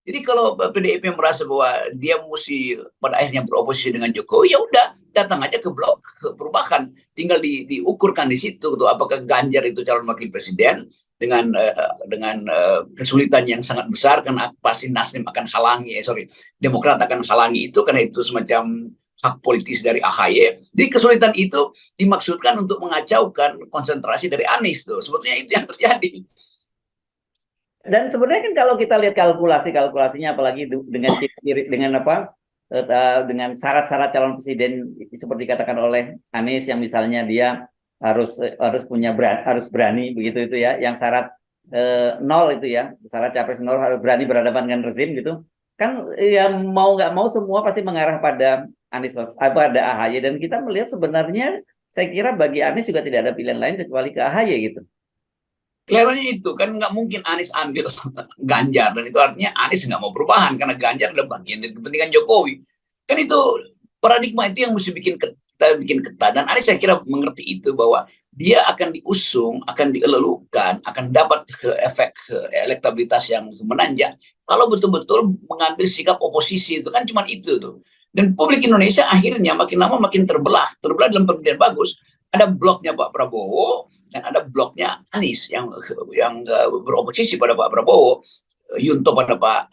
Jadi kalau PDIP merasa bahwa dia mesti pada akhirnya beroposisi dengan Jokowi, ya udah datang aja ke blok perubahan, tinggal diukurkan di situ tuh apakah Ganjar itu calon wakil presiden dengan kesulitan yang sangat besar karena pasti Nasdem akan halangi, Demokrat akan halangi itu karena itu semacam hak politis dari AHY. Jadi kesulitan itu dimaksudkan untuk mengacaukan konsentrasi dari Anies tuh. Sebetulnya itu yang terjadi. Dan sebenarnya kan kalau kita lihat kalkulasinya, apalagi dengan dengan apa, dengan syarat-syarat calon presiden seperti katakan oleh Anies, yang misalnya dia harus harus berani begitu itu ya, yang syarat nol itu ya, syarat capres nol, harus berani berhadapan dengan rezim gitu. Kan ya mau nggak mau semua pasti mengarah pada Anies, pada AHY, dan kita melihat sebenarnya saya kira bagi Anies juga tidak ada pilihan lain kecuali ke AHY gitu. Kelihatannya itu kan nggak mungkin Anies ambil Ganjar, dan itu artinya Anies nggak mau perubahan karena Ganjar adalah bagian dari kepentingan Jokowi. Kan itu paradigma itu yang mesti kita bikin ketat, dan Anies saya kira mengerti itu bahwa dia akan diusung, akan dielelukan, akan dapat efek elektabilitas yang menanjak kalau betul-betul mengambil sikap oposisi. Itu kan cuma itu tuh. Dan publik Indonesia akhirnya makin lama makin terbelah dalam pemilihan bagus. Ada bloknya Pak Prabowo dan ada bloknya Anies yang beroposisi pada Pak Prabowo, Yunto pada Pak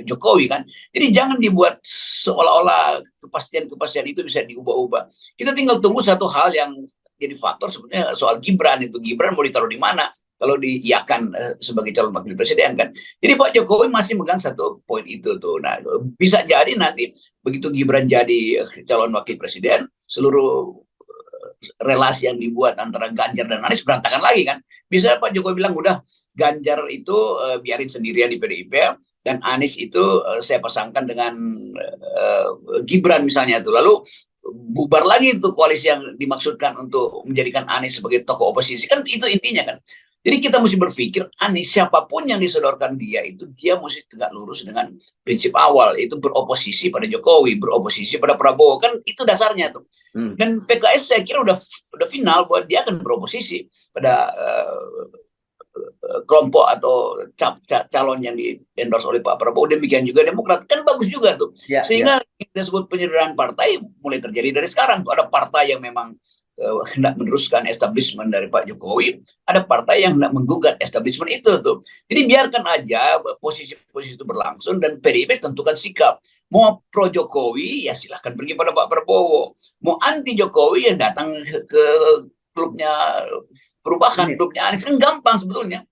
Jokowi kan. Jadi jangan dibuat seolah-olah kepastian-kepastian itu bisa diubah-ubah. Kita tinggal tunggu satu hal yang jadi faktor sebetulnya soal Gibran itu. Gibran mau ditaruh di mana kalau diiakan sebagai calon wakil presiden kan. Jadi Pak Jokowi masih megang satu poin itu tuh. Nah, bisa jadi nanti begitu Gibran jadi calon wakil presiden, seluruh relasi yang dibuat antara Ganjar dan Anies berantakan lagi kan. Bisa Pak Jokowi bilang udah Ganjar itu biarin sendirian di PDIP, dan Anies itu saya pasangkan dengan Gibran misalnya tuh. Lalu bubar lagi itu koalisi yang dimaksudkan untuk menjadikan Anies sebagai tokoh oposisi, kan itu intinya kan. Jadi kita mesti berpikir Anies siapapun yang disodorkan dia itu dia mesti tegak lurus dengan prinsip awal, itu beroposisi pada Jokowi, beroposisi pada Prabowo, kan itu dasarnya tuh. Dan PKS saya kira udah final buat dia akan beroposisi pada kelompok atau calon yang di endorse oleh Pak Prabowo. Demikian juga Demokrat, kan bagus juga tuh. Ya, ya. Sehingga kita sebut penyederhanaan partai mulai terjadi dari sekarang tuh. Ada partai yang memang hendak meneruskan establishment dari Pak Jokowi, ada partai yang hendak menggugat establishment itu tuh. Jadi biarkan aja posisi-posisi itu berlangsung dan PDIP tentukan sikap. Mau pro Jokowi ya silahkan pergi pada Pak Prabowo, mau anti Jokowi ya datang ke klubnya perubahan, klubnya Anies, kan gampang sebetulnya.